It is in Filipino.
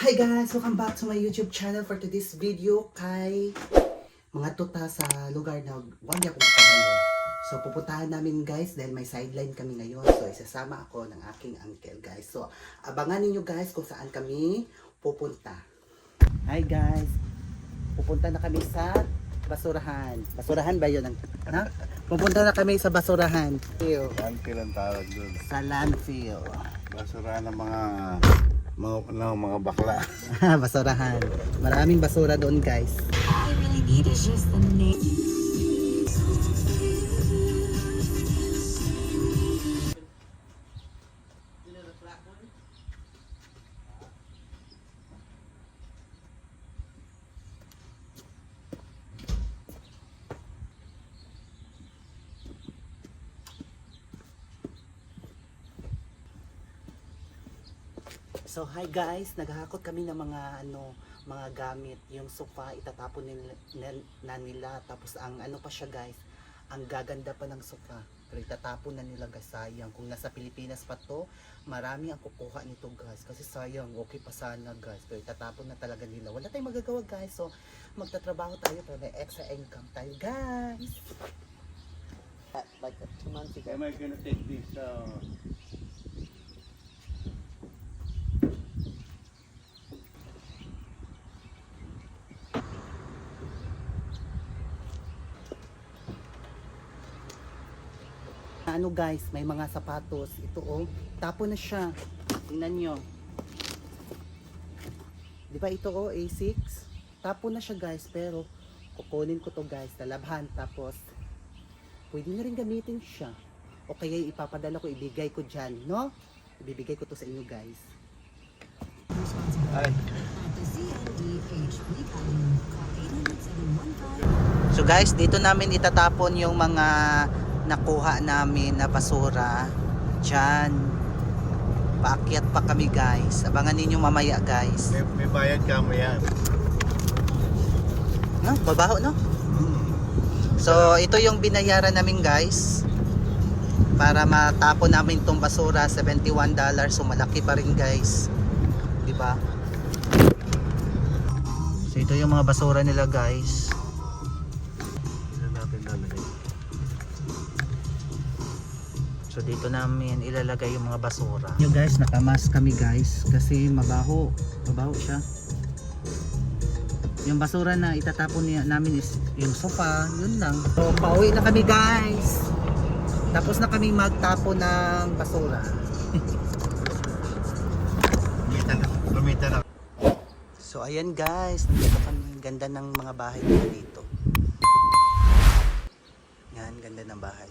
Hi guys! Welcome back to my YouTube channel for today's video kay mga tuta sa lugar na wagi akong kabalo. So pupuntahan namin guys dahil may sideline kami ngayon. So isasama ako ng aking uncle guys. So abangan ninyo guys kung saan kami pupunta. Hi guys! Pupunta na kami sa basurahan. Basurahan ba yun? Ha? Pupunta na kami sa basurahan. Landfill ang tawag doon. Sa landfill. Basurahan ng mga bakla. Basurahan. Maraming basura doon guys. All I really need is just the name. So hi guys, naghahakot kami ng mga gamit. Yung sofa itatapon na nila, tapos ang pa siya guys, ang gaganda pa ng sofa. Pero itatapon na nila guys, sayang. Kung nasa Pilipinas pa to, marami ang kukuha nito guys. Kasi sayang, okay pa sana guys. Pero itatapon na talaga nila. Wala tayong magagawa guys. So magtatrabaho tayo para may extra income tayo guys. Like 2 months ago. Am I gonna take this Ano guys, may mga sapatos. Ito oh, tapo na siya. Tingnan nyo. Di ba ito oh, A6? Tapo na siya guys, pero kukunin ko to guys, talabhan. Tapos, pwede na rin gamitin siya. O kaya ipapadala ko, ibigay ko dyan, no? Ibibigay ko to sa inyo guys. Ay. So guys, dito namin itatapon yung mga nakuha namin na basura dyan. Paakyat pa kami guys. Abangan ninyo mamaya guys. May bayad ka mo yan. No, babaho no? So ito yung binayaran namin guys para matapon namin tong basura, $71. So malaki pa rin guys, di ba? So ito yung mga basura nila guys. So dito namin ilalagay yung mga basura. Yo guys, nakamas kami guys kasi mabaho siya. Yung basura na itatapon namin is yung sofa, yun lang. So pauwi na kami guys. Tapos na kami magtapon ng basura. Lumita na. So ayan guys, nandito kami. Ganda ng mga bahay dito. Yan, ganda ng bahay.